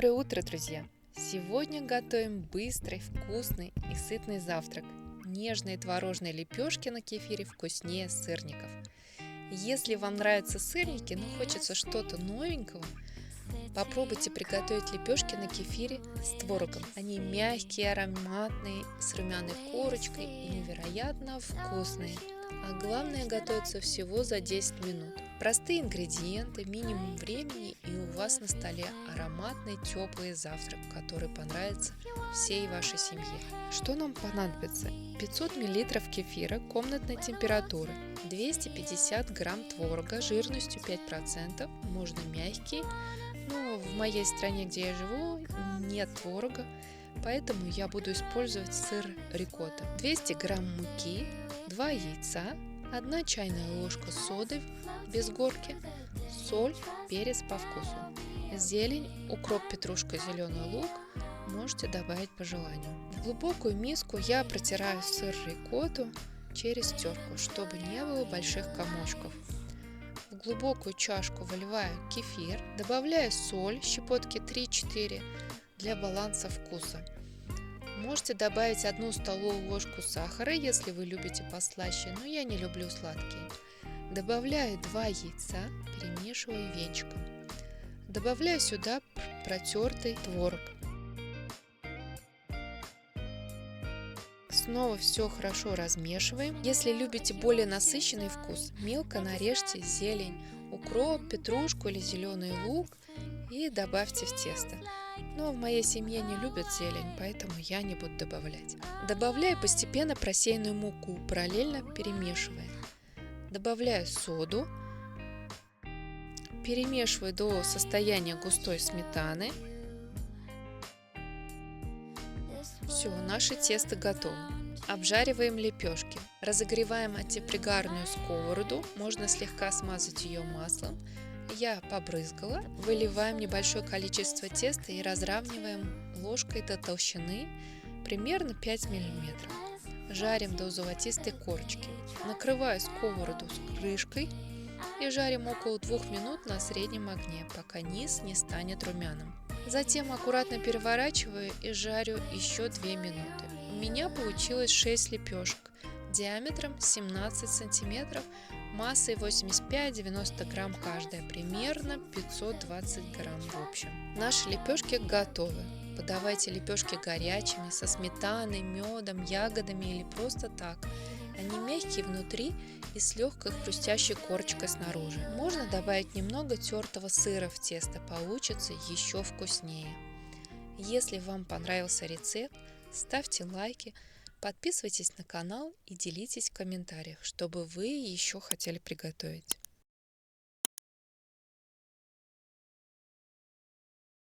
Доброе утро, друзья! Сегодня готовим быстрый, вкусный и сытный завтрак. Нежные творожные лепешки на кефире вкуснее сырников. Если вам нравятся сырники, но хочется что-то новенького, попробуйте приготовить лепешки на кефире с творогом. Они мягкие, ароматные, с румяной корочкой и невероятно вкусные. А главное, готовятся всего за 10 минут. Простые ингредиенты, минимум времени, и у вас на столе ароматный теплый завтрак, который понравится всей вашей семье. Что нам понадобится? 500 мл кефира комнатной температуры, 250 грамм творога жирностью 5%, можно мягкий, но в моей стране, где я живу, нет творога, поэтому я буду использовать сыр рикотта. 200 грамм муки, 2 яйца, 1 чайная ложка соды без горки, соль, перец по вкусу. Зелень, укроп, петрушка, зеленый лук можете добавить по желанию. В глубокую миску я протираю сыр рикотту через терку, чтобы не было больших комочков. В глубокую чашку выливаю кефир, добавляю соль, щепотки 3-4 для баланса вкуса. Можете добавить 1 столовую ложку сахара, если вы любите послаще, но я не люблю сладкие. Добавляю 2 яйца, перемешиваю венчиком. Добавляю сюда протертый творог. Снова все хорошо размешиваем. Если любите более насыщенный вкус, мелко нарежьте зелень, укроп, петрушку или зеленый лук и добавьте в тесто. Но в моей семье не любят зелень, поэтому я не буду добавлять. Добавляю постепенно просеянную муку, параллельно перемешивая. Добавляю соду, перемешиваю до состояния густой сметаны. Все, наше тесто готово. Обжариваем лепешки. Разогреваем антипригарную сковороду, можно слегка смазать ее маслом. Я побрызгала. Выливаем небольшое количество теста и разравниваем ложкой до толщины примерно 5 мм. Жарим до золотистой корочки. Накрываю сковороду с крышкой и жарим около 2 минут на среднем огне, пока низ не станет румяным. Затем аккуратно переворачиваю и жарю еще 2 минуты. У меня получилось 6 лепешек диаметром 17 см, массой 85-90 грамм каждая, примерно 520 грамм в общем. Наши лепешки готовы. Подавайте лепешки горячими, со сметаной, медом, ягодами или просто так. Они мягкие внутри и с легкой хрустящей корочкой снаружи. Можно добавить немного тертого сыра в тесто, получится еще вкуснее. Если вам понравился рецепт, ставьте лайки, подписывайтесь на канал и делитесь в комментариях, чтобы вы еще хотели приготовить.